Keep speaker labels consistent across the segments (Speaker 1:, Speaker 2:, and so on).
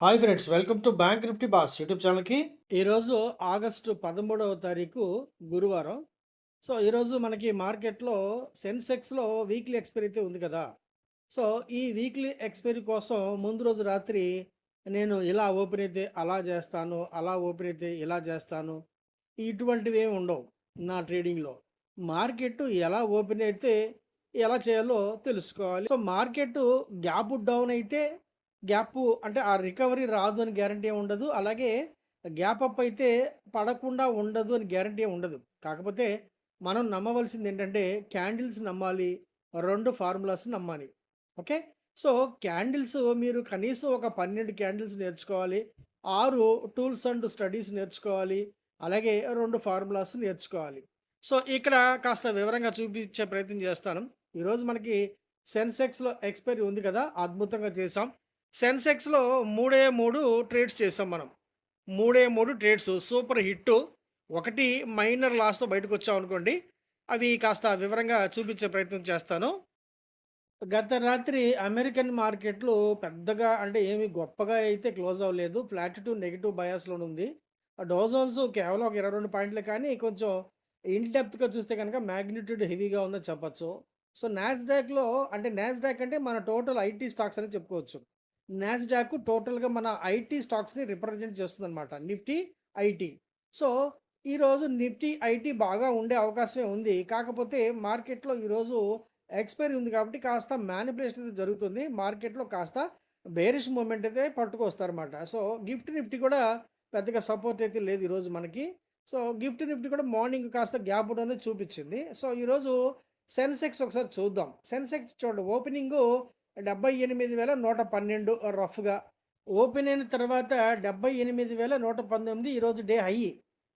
Speaker 1: Hi friends, welcome to bank Nifty boss YouTube ఛానల్కి. ఈరోజు August 13వ తారీఖు గురువారం. సో ఈరోజు మనకి మార్కెట్లో సెన్సెక్స్లో వీక్లీ ఎక్స్పైరీ అయితే ఉంది కదా. సో ఈ వీక్లీ ఎక్స్పైరీ కోసం ముందు రోజు రాత్రి నేను ఇలా ఓపెన్ అయితే అలా చేస్తాను, అలా ఓపెన్ అయితే ఇలా చేస్తాను, ఇటువంటివి ఏమి ఉండవు నా ట్రేడింగ్లో. మార్కెట్ ఎలా ఓపెన్ అయితే ఎలా చేయాలో తెలుసుకోవాలి. సో మార్కెట్ గ్యాప్ డౌన్ అయితే గ్యాప్ అంటే ఆ రికవరీ రాదు అని గ్యారంటీ ఉండదు. అలాగే గ్యాప్ అప్ అయితే పడకుండా ఉండదు అని గ్యారంటీ ఉండదు. కాకపోతే మనం నమ్మవలసింది ఏంటంటే క్యాండిల్స్ నమ్మాలి. 2 ఫార్ములాస్ నమ్మాలి. ఓకే. సో క్యాండిల్స్ మీరు కనీసం ఒక 12 క్యాండిల్స్ నేర్చుకోవాలి. 6 టూల్స్ అండ్ స్టడీస్ నేర్చుకోవాలి. అలాగే 2 ఫార్ములాస్ నేర్చుకోవాలి. సో ఇక్కడ కాస్త వివరంగా చూపించే ప్రయత్నం చేస్తాను. ఈరోజు మనకి సెన్సెక్స్‌లో ఎక్స్‌పైరీ ఉంది కదా! అద్భుతంగా చేశాం. సెన్సెక్స్‌లో 3 ట్రేడ్స్ చేసాం మనం. 3 ట్రేడ్స్ సూపర్ హిట్టు. ఒకటి మైనర్ లాస్‌తో బయటకొచ్చామనుకోండి. అవి కాస్త వివరంగా చూపించే ప్రయత్నం చేస్తాను. గత రాత్రి అమెరికన్ మార్కెట్లు పెద్దగా అంటే ఏమి గొప్పగా అయితే క్లోజ్ అవ్వలేదు. ఫ్లాట్ టు నెగెటివ్ బయాస్‌లోనే ఉంది. డౌ జోన్స్ కేవలం ఒక 22 పాయింట్లే కానీ కొంచెం ఇన్ డెప్త్‌గా చూస్తే గనక మాగ్నిట్యూడ్ హెవీగా ఉందని చెప్పొచ్చు. సో నాస్డాక్ అంటే మన టోటల్ ఐటీ స్టాక్స్ అని చెప్పుకోవచ్చు. నాస్డాక్ టోటల్‌గా మన ఐటీ స్టాక్స్‌ని రిప్రజెంట్ చేస్తుందనమాట. నిఫ్టీ, ఐటీ. సో, ఈరోజు నిఫ్టీ, ఐటీ బాగా ఉండే అవకాశమే ఉంది. కాకపోతే మార్కెట్‌లో ఈరోజు ఎక్స్‌పైరీ ఉంది కాబట్టి కాస్త మ్యానిపులేషన్ అయితే జరుగుతుంది. మార్కెట్‌లో కాస్త బేరిష్ మూవ్‌మెంట్ అయితే పట్టుకొస్తారన్నమాట. సో, నిఫ్టీ కూడా పెద్దగా సపోర్ట్ అయితే లేదు ఈరోజు మనకి. సో, నిఫ్టీ కూడా మార్నింగ్ కాస్త గ్యాప్ డౌన్ అనేది చూపించింది. సో, ఈరోజు సెన్సెక్స్ ఒకసారి చూద్దాం. సెన్సెక్స్ చూడండి ఓపెనింగు 78,112 రఫ్‌గా. ఓపెన్ అయిన తర్వాత 78,119 ఈరోజు డే హై.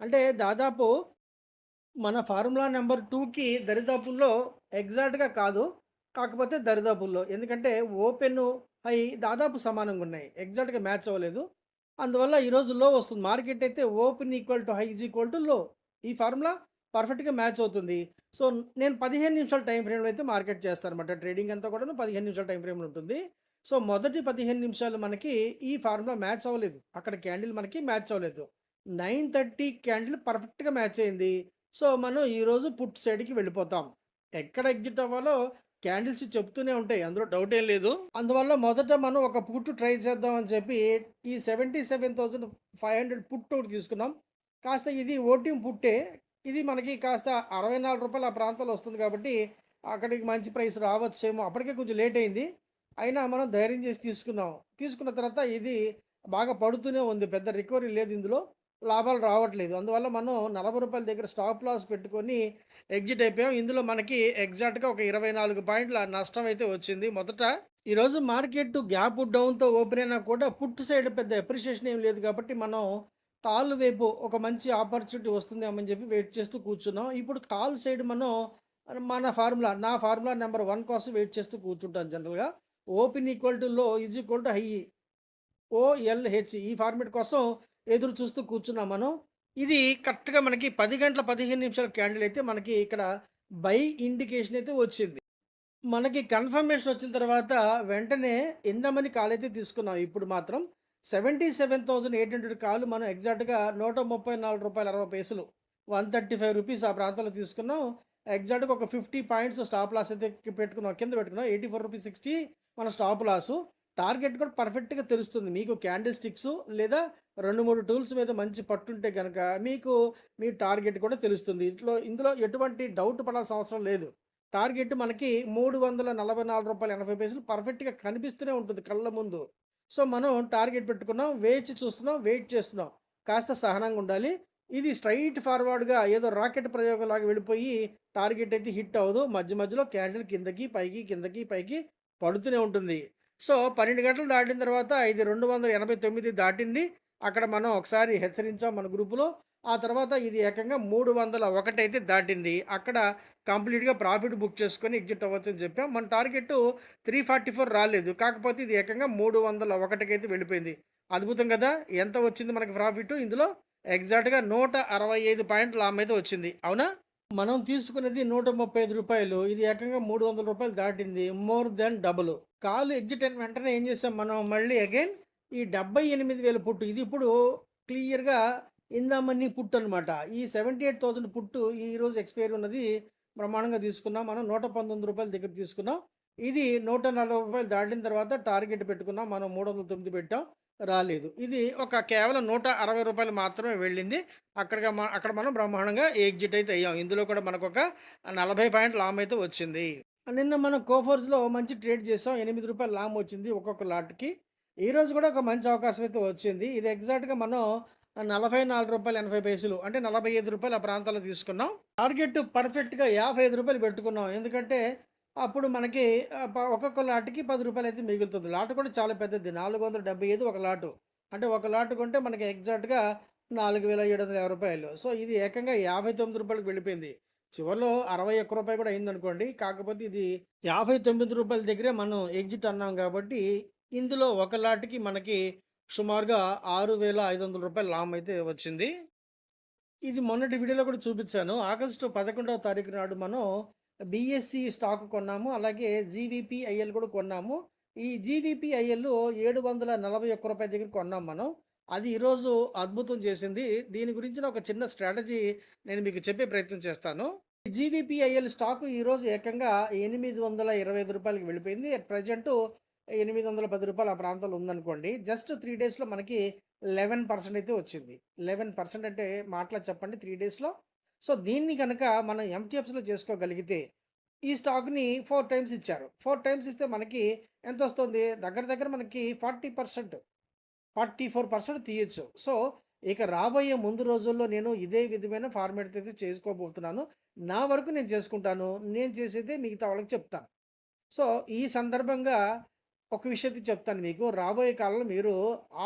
Speaker 1: అంటే దాదాపు మన ఫార్ములా నంబర్ 2కి దరిదాపుల్లో ఎగ్జాక్ట్‌గా కాదు. కాకపోతే దరిదాపుల్లో. ఎందుకంటే ఓపెను, హై దాదాపు సమానంగా ఉన్నాయి. ఎగ్జాక్ట్‌గా మ్యాచ్ అవ్వలేదు. అందువల్ల ఈరోజు లో వస్తుంది. మార్కెట్ అయితే open equal to high is equal to లో. ఈ ఫార్ములా పర్ఫెక్ట్‌గా మ్యాచ్ అవుతుంది. సో, నేను 15 నిమిషాల టైమ్ ఫ్రేమ్‌లో అయితే మార్కెట్ చేస్తానన్నమాట. ట్రేడింగ్ అంతా కూడాను 15 నిమిషాల టైమ్ ఫ్రేమ్‌లో ఉంటుంది. సో, మొదటి 15 నిమిషాలు మనకి ఈ ఫార్ములా మ్యాచ్ అవ్వలేదు. అక్కడ క్యాండిల్ మనకి మ్యాచ్ అవ్వలేదు. 9:30 క్యాండిల్ పర్ఫెక్ట్‌గా మ్యాచ్ అయింది. సో, మనం ఈరోజు పుట్ సైడ్‌కి వెళ్ళిపోతాం. ఎక్కడ ఎగ్జిట్ అవ్వాలో క్యాండిల్స్ చెప్తూనే ఉంటాయి. అందులో డౌట్ ఏం లేదు. అందువల్ల మొదట మనం ఒక పుట్ ట్రై చేద్దాం అని చెప్పి ఈ 77,500 పుట్ ఒకటి తీసుకున్నాం. కాస్త ఇది ఓటింగ్ పుట్టే. ఇది మనకి కాస్త రూ. 64 ఆ ప్రాంతంలో వస్తుంది కాబట్టి అక్కడికి మంచి ప్రైస్ రావచ్చేమో. అప్పటికే కొంచెం లేట్ అయింది. అయినా మనం ధైర్యం చేసి తీసుకున్నాం. తీసుకున్న తర్వాత ఇది బాగా పడుతూనే ఉంది. పెద్ద రికవరీ లేదు ఇందులో. లాభాలు రావట్లేదు. అందువల్ల మనం రూ. 40 దగ్గర స్టాప్ లాస్ పెట్టుకొని ఎగ్జిట్ అయిపోయాం. ఇందులో మనకి ఎగ్జాక్ట్‌గా ఒక 24 పాయింట్ల నష్టం అయితే వచ్చింది మొదట. ఈరోజు మార్కెట్ గ్యాప్ డౌన్‌తో ఓపెన్ అయినా కూడా పుట్ సైడ్ పెద్ద అప్రిషియేషన్ ఏం లేదు కాబట్టి మనం కాల్ వైపు ఒక మంచి ఆపర్చునిటీ వస్తుందేమో అని చెప్పి వెయిట్ చేస్తూ కూర్చున్నాం. ఇప్పుడు కాల్ సైడ్ మనం నా ఫార్ములా నంబర్ 1 కోసం వెయిట్ చేస్తూ కూర్చుంటాను జనరల్‌గా. Open equal to low is equal to high. OLH ఈ ఫార్మాట్ కోసం ఎదురు చూస్తూ కూర్చున్నాం మనం. ఇది కరెక్ట్‌గా మనకి 10 గంటల 15 నిమిషాల క్యాండిల్ అయితే మనకి ఇక్కడ బై ఇండికేషన్ అయితే వచ్చింది. మనకి కన్ఫర్మేషన్ వచ్చిన తర్వాత వెంటనే ఎందమని కాల్ అయితే తీసుకున్నాం. ఇప్పుడు మాత్రం 77,800 కాల్ మనం ఎగ్జాక్ట్‌గా రూ. 134.60 రూ. 135 ఆ ప్రాంతంలో తీసుకున్నాం. ఎగ్జాక్ట్‌గా ఒక 50 పాయింట్స్ స్టాప్ లాస్ అయితే పెట్టుకున్నాం. కింద పెట్టుకున్నాం. రూ. 84.60 మన స్టాప్ లాసు. టార్గెట్ కూడా పర్ఫెక్ట్‌గా తెలుస్తుంది. మీకు క్యాండిల్ స్టిక్స్ లేదా 2, 3 టూల్స్ మీద మంచి పట్టుంటే గనక మీకు మీ టార్గెట్ కూడా తెలుస్తుంది. ఇందులో ఎటువంటి డౌట్ పడాల్సిన అవసరం లేదు. టార్గెట్ మనకి రూ. 344.80 పర్ఫెక్ట్‌గా కనిపిస్తూనే ఉంటుంది కళ్ళ ముందు. సో, మనం టార్గెట్ పెట్టుకున్నాం. వేచి చూస్తున్నాం. వెయిట్ చేస్తున్నాం. కాస్త సహనంగా ఉండాలి. ఇది స్ట్రెయిట్ ఫార్వర్డ్‌గా ఏదో రాకెట్ ప్రయోగంలాగా వెళ్ళిపోయి టార్గెట్ అయితే హిట్ అవ్వదు. మధ్య మధ్యలో క్యాండిల్ కిందకి, పైకి, కిందకి, పైకి పడుతూనే ఉంటుంది. సో, 12 గంటలు దాటిన తర్వాత ఇది 289 దాటింది. అక్కడ మనం ఒకసారి హెచ్చరించాం మన గ్రూప్‌లో. ఆ తర్వాత ఇది ఏకంగా 301 అయితే దాటింది. అక్కడ కంప్లీట్‌గా ప్రాఫిట్ బుక్ చేసుకొని ఎగ్జిట్ అవ్వచ్చని చెప్పాం. మన టార్గెట్ 344 రాలేదు. కాకపోతే ఇది ఏకంగా 301కైతే వెళ్ళిపోయింది. అద్భుతం కదా! ఎంత వచ్చింది మనకి ప్రాఫిట్ ఇందులో? ఎగ్జాక్ట్‌గా 165 పాయింట్ల లాభమైతే వచ్చింది. అవునా? మనం తీసుకున్నది రూ. 135. ఇది ఏకంగా రూ. 300 దాటింది. More than double. Call exit అయిన వెంటనే ఏం చేసాం మనం మళ్ళీ అగైన్ ఈ 78,000 పుట్టు ఇది ఇప్పుడు క్లియర్‌గా ఇందామని పుట్టు అనమాట. ఈ 78,000 పుట్టు ఈరోజు ఎక్స్‌పైరీ ఉన్నది బ్రహ్మాండంగా తీసుకున్నాం. మనం రూ. 119 దగ్గర తీసుకున్నాం. ఇది రూ. 140 దాటిన తర్వాత టార్గెట్ పెట్టుకున్నాం. మనం 309 పెట్టాం. రాలేదు. ఇది ఒక కేవలం రూ. 160 మాత్రమే వెళ్ళింది. అక్కడ మనం బ్రహ్మాండంగా ఎగ్జిట్ అయితే అయ్యాం. ఇందులో కూడా మనకొక 40 పాయింట్ల లాభం అయితే వచ్చింది. నిన్న మనం కోఫోర్స్‌లో మంచి ట్రేడ్ చేసాం. రూ. 8 లాభం వచ్చింది ఒక్కొక్క లాట్‌కి. ఈరోజు కూడా ఒక మంచి అవకాశం అయితే వచ్చింది. ఇది ఎగ్జాక్ట్‌గా మనం రూ. 44.80 అంటే రూ. 45 ఆ ప్రాంతాల్లో తీసుకున్నాం. టార్గెట్ పర్ఫెక్ట్‌గా రూ. 55 పెట్టుకున్నాం. ఎందుకంటే అప్పుడు మనకి ఒక్కొక్క లాట్‌కి రూ. 10 అయితే మిగులుతుంది. లాట్ కూడా చాలా పెద్దది. 475 ఒక లాటు. అంటే ఒక లాట్ కొంటే మనకి ఎగ్జాక్ట్‌గా రూ. 4,750. సో, ఇది ఏకంగా రూ. 59కి వెళ్ళిపోయింది. చివర్లో రూ. 61 కూడా అయిందనుకోండి. కాకపోతే ఇది రూ. 59 దగ్గరే మనం ఎగ్జిట్ అన్నాం కాబట్టి, ఇందులో ఒక లాట్‌కి మనకి సుమారుగా రూ. 6,500 లాభం అయితే వచ్చింది. ఇది మొన్నటి వీడియోలో కూడా చూపించాను. ఆగస్టు 11వ తారీఖు నాడు మనం బీఎస్‌సి స్టాక్ కొన్నాము. అలాగే జీవీపీఐఎల్ కూడా కొన్నాము. ఈ జీవీపీఐఎల్ రూ. 741 దగ్గర కొన్నాం మనం. అది ఈరోజు అద్భుతం చేసింది. దీని గురించిన ఒక చిన్న స్ట్రాటజీ నేను మీకు చెప్పే ప్రయత్నం చేస్తాను. జీవీపీఐఎల్ స్టాకు ఈరోజు ఏకంగా రూ. 825కి వెళ్ళిపోయింది. అట్ ప్రెజెంటు రూ. 810 ఆ ప్రాంతంలో ఉందనుకోండి. జస్ట్ 3 డేస్‌లో మనకి 11% అయితే వచ్చింది. 11% అంటే మాటలో చెప్పండి 3 డేస్‌లో. సో, దీన్ని గనక మనం ఎంటీఎఫ్స్‌లో చేసుకోగలిగితే, ఈ స్టాక్‌ని 4 టైమ్స్ ఇచ్చారు. 4 టైమ్స్ ఇస్తే మనకి ఎంతొస్తుంది? దగ్గర దగ్గర మనకి 40%, 44% తీయొచ్చు. సో, ఇక రాబోయే ముందు రోజుల్లో నేను ఇదే విధమైన ఫార్మాట్ అయితే చేసుకోబోతున్నాను. నా వరకు నేను చేసుకుంటాను. నేను చేసేదే మిగతా వాళ్ళకి చెప్తాను. సో, ఈ సందర్భంగా ఒక విషయం అయితే చెప్తాను మీకు. రాబోయే కాలంలో మీరు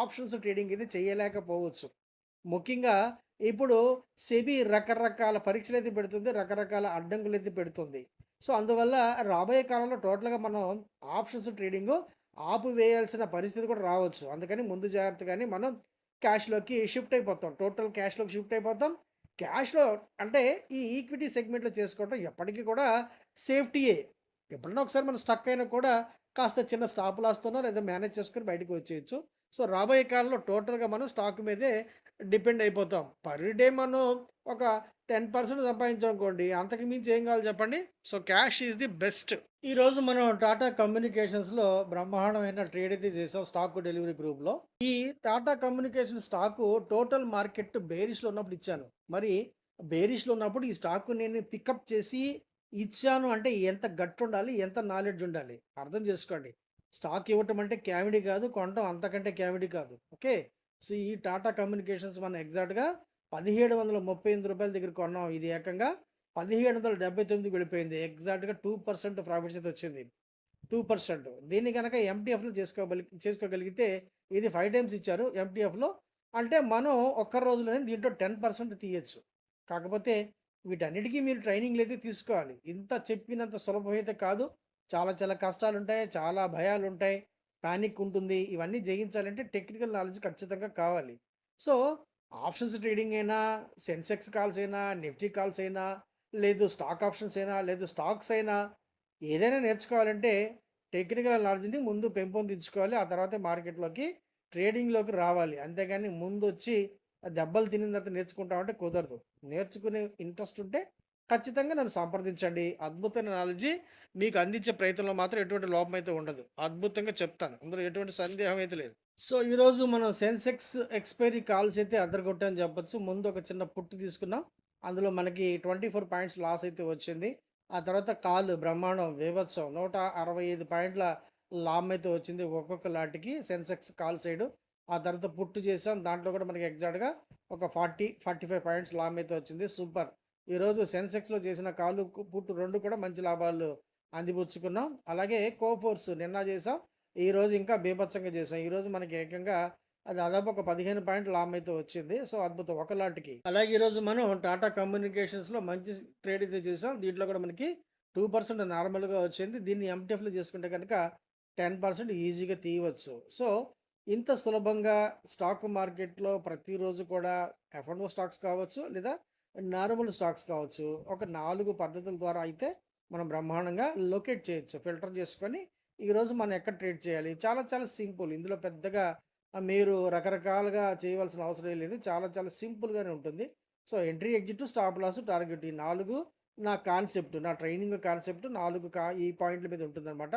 Speaker 1: ఆప్షన్స్ ట్రేడింగ్ అయితే చేయలేకపోవచ్చు. ముఖ్యంగా ఇప్పుడు సెబీ రకరకాల పరీక్షలైతే పెడుతుంది. రకరకాల అడ్డంకులైతే పెడుతుంది. సో, అందువల్ల రాబోయే కాలంలో టోటల్‌గా మనం ఆప్షన్స్ ట్రేడింగు ఆపివేయాల్సిన పరిస్థితి కూడా రావచ్చు. అందుకని ముందు జాగ్రత్తగానే మనం క్యాష్‌లోకి షిఫ్ట్ అయిపోతాం. టోటల్ క్యాష్‌లోకి షిఫ్ట్ అయిపోతాం. క్యాష్‌లో అంటే ఈ ఈక్విటీ సెగ్మెంట్‌లో చేసుకోవడం ఎప్పటికి కూడా సేఫ్టీయే. ఎప్పుడన్నా ఒకసారి మనం స్టక్ అయినా కూడా కాస్త చిన్న స్టాప్ లాస్తోనో లేదా మేనేజ్ చేసుకొని బయటకి వచ్చేయొచ్చు. సో, రాబోయే కాలంలో టోటల్‌గా మనం స్టాక్ మీదే డిపెండ్ అయిపోతాం. పర్ డే మనం ఒక 10% సంపాదించామనుకోండి, అంతకు మించి ఏం కావాలి చెప్పండి? So, cash is the best. ఈరోజు మనం టాటా కమ్యూనికేషన్స్‌లో బ్రహ్మాండమైన ట్రేడ్ అయితే చేసాం స్టాక్ డెలివరీ గ్రూప్‌లో. ఈ Tata communication stock total market బేరిష్‌లో ఉన్నప్పుడు ఇచ్చాను. మరి బేరిష్‌లో ఉన్నప్పుడు ఈ స్టాక్ నేను పికప్ చేసి ఇచ్చాను అంటే ఎంత గట్టుండాలి, ఎంత నాలెడ్జ్ ఉండాలి. అర్థం చేసుకోండి. స్టాక్ ఇవ్వటం అంటే కామెడీ కాదు. కొనటం అంతకంటే కామెడీ కాదు. ఓకే. సో, ఈ టాటా కమ్యూనికేషన్స్ మనం ఎగ్జాక్ట్‌గా రూ. 1738 దగ్గర కొన్నాం. ఇది ఏకంగా 1779కి వెళ్ళిపోయింది. ఎగ్జాక్ట్‌గా 2% ప్రాఫిట్స్ అయితే వచ్చింది. 2%. దీన్ని గనక ఎంటీఎఫ్‌లో చేసుకోగలిగితే ఇది 5 టైమ్స్ ఇచ్చారు ఎంటీఎఫ్‌లో. అంటే మనం ఒక్క రోజులోనే దీంట్లో 10% తీయొచ్చు. కాకపోతే వీటన్నిటికి మీరు ట్రైనింగ్‌లయితే తీసుకోవాలి. ఇంత చెప్పినంత సులభమైతే కాదు. చాలా చాలా కష్టాలుంటాయి. చాలా భయాలుంటాయి. పానిక్ ఉంటుంది. ఇవన్నీ జయించాలంటే టెక్నికల్ నాలెడ్జ్ ఖచ్చితంగా కావాలి. సో, ఆప్షన్స్ ట్రేడింగ్ అయినా, సెన్సెక్స్ కాల్స్ అయినా, నిఫ్టీ కాల్స్ అయినా, లేదు స్టాక్ ఆప్షన్స్ అయినా, లేదు స్టాక్స్ అయినా ఏదైనా నేర్చుకోవాలంటే టెక్నికల్ నాలెడ్జ్‌ని ముందు పెంపొందించుకోవాలి. ఆ తర్వాతే మార్కెట్‌లోకి ట్రేడింగ్‌లోకి రావాలి. అంతేగాని ముందొచ్చి దెబ్బలు తినిన తర్వాత నేర్చుకుంటామంటే కుదరదు. నేర్చుకునే ఇంట్రెస్ట్ ఉంటే ఖచ్చితంగా నన్ను సంప్రదించండి. అద్భుతమైన నాలెడ్జి మీకు అందించే ప్రయత్నంలో మాత్రం ఎటువంటి లోపం అయితే ఉండదు. అద్భుతంగా చెప్తాను. అందులో ఎటువంటి సందేహం అయితే లేదు. సో, ఈరోజు మనం సెన్సెక్స్ ఎక్స్‌పైరీ కాల్స్ అయితే అదరగొట్టామని చెప్పొచ్చు. ముందు ఒక చిన్న పుట్టు తీసుకున్నాం. అందులో మనకి 24 పాయింట్స్ లాస్ అయితే వచ్చింది. ఆ తర్వాత కాల్ బ్రహ్మాండం బీభత్సం 165 పాయింట్ల లాభం అయితే వచ్చింది ఒక్కొక్క లాట్‌కి సెన్సెక్స్ కాల్ సైడు. ఆ తర్వాత పుట్టు చేసాం. దాంట్లో కూడా మనకి ఎగ్జాక్ట్‌గా ఒక 45 పాయింట్స్ లాభం అయితే వచ్చింది. సూపర్. ఈరోజు సెన్సెక్స్‌లో చేసిన కాలు, పుట్టు 2 కూడా మంచి లాభాలు అందిపుచ్చుకున్నాం. అలాగే కోఫోర్స్ నిన్న చేసాం. ఈరోజు ఇంకా బీభత్సంగా చేసాం. ఈరోజు మనకి ఏకంగా దాదాపు ఒక 15 పాయింట్ల లాభం అయితే వచ్చింది. సో, అద్భుతం ఒక లాట్‌కి. అలాగే ఈరోజు మనం టాటా కమ్యూనికేషన్స్‌లో మంచి ట్రేడ్ అయితే చేసాం. దీంట్లో కూడా మనకి 2% నార్మల్‌గా వచ్చింది. దీన్ని ఎంటీఎఫ్‌లో చేసుకుంటే కనుక 10% ఈజీగా తీయవచ్చు. సో, ఇంత సులభంగా స్టాక్ మార్కెట్‌లో ప్రతిరోజు కూడా ఎఫ్ఎంఓ స్టాక్స్ కావచ్చు, లేదా నార్మల్ స్టాక్స్ కావచ్చు. ఒక 4 పద్ధతుల ద్వారా అయితే మనం బ్రహ్మాండంగా లొకేట్ చేయొచ్చు. ఫిల్టర్ చేసుకొని ఈరోజు మనం ఎక్కడ ట్రేడ్ చేయాలి? చాలా చాలా సింపుల్. ఇందులో పెద్దగా మీరు రకరకాలుగా చేయవలసిన అవసరం లేదు. చాలా చాలా సింపుల్‌గానే ఉంటుంది. So, entry, exit, stop loss, target ఈ 4 నా కాన్సెప్ట్. నా ట్రైనింగ్ కాన్సెప్ట్ 4 ఈ పాయింట్ల మీద ఉంటుందనమాట.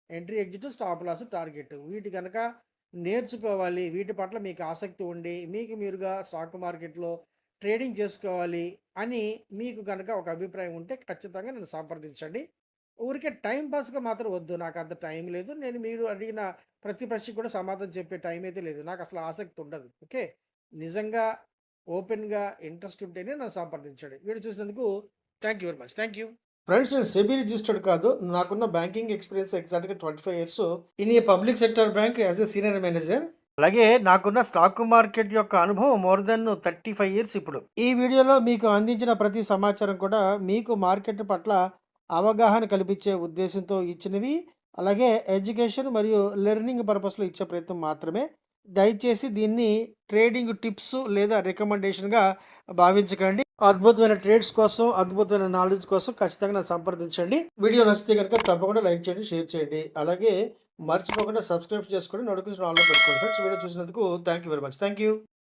Speaker 1: Entry, exit, stop loss, target. వీటి గనక నేర్చుకోవాలి. వీటి పట్ల మీకు ఆసక్తి ఉండి, మీకు మీరుగా స్టాక్ మార్కెట్‌లో ట్రేడింగ్ చేసుకోవాలి అని మీకు గనక ఒక అభిప్రాయం ఉంటే ఖచ్చితంగా నన్ను సంప్రదించండి. ఊరికే టైమ్ పాస్‌గా మాత్రం వద్దు. నాకంత టైం లేదు. నేను మీరు అడిగిన ప్రతి ప్రశ్నకి కూడా సమాధానం చెప్పే టైం అయితే లేదు. నాకసలు ఆసక్తి ఉండదు. ఓకే. నిజంగా ఓపెన్‌గా ఇంట్రెస్ట్ ఉంటేనే నన్ను సంప్రదించండి. వీడియో చూసినందుకు thank you very much. Thank you. Friends, నేను సెబీ రిజిస్టర్డ్ కాదు. నాకున్న బ్యాంకింగ్ ఎక్స్‌పీరియన్స్ ఎగ్జాక్ట్‌గా 25 years in a public sector bank as a senior manager. అలాగే నాకున్న స్టాక్ మార్కెట్ యొక్క అనుభవం మోర్ దెన్ 35 ఇయర్స్ ఇప్పుడు. ఈ వీడియోలో మీకు అందించిన ప్రతి సమాచారం కూడా మీకు మార్కెట్ పట్ల అవగాహన కల్పించే ఉద్దేశంతో ఇచ్చినవి. అలాగే ఎడ్యుకేషన్ మరియు లెర్నింగ్ పర్పస్‌లో ఇచ్చే ప్రయత్నం మాత్రమే. దయచేసి దీన్ని ట్రేడింగ్ టిప్స్ లేదా రికమెండేషన్‌గా భావించకండి. అద్భుతమైన ట్రేడ్స్ కోసం, అద్భుతమైన నాలెడ్జ్ కోసం ఖచ్చితంగా నన్ను సంప్రదించండి. వీడియో నచ్చితే గనుక తప్పకుండా లైక్ చేయండి, షేర్ చేయండి. అలాగే మర్చిపోకుండా సబ్స్క్రైబ్ చేసుకొని నోటిఫికేషన్ ఆన్‌లో పెట్టుకోండి ఫ్రెండ్స్. వీడియో చూసినందుకు thank you very much. Thank you.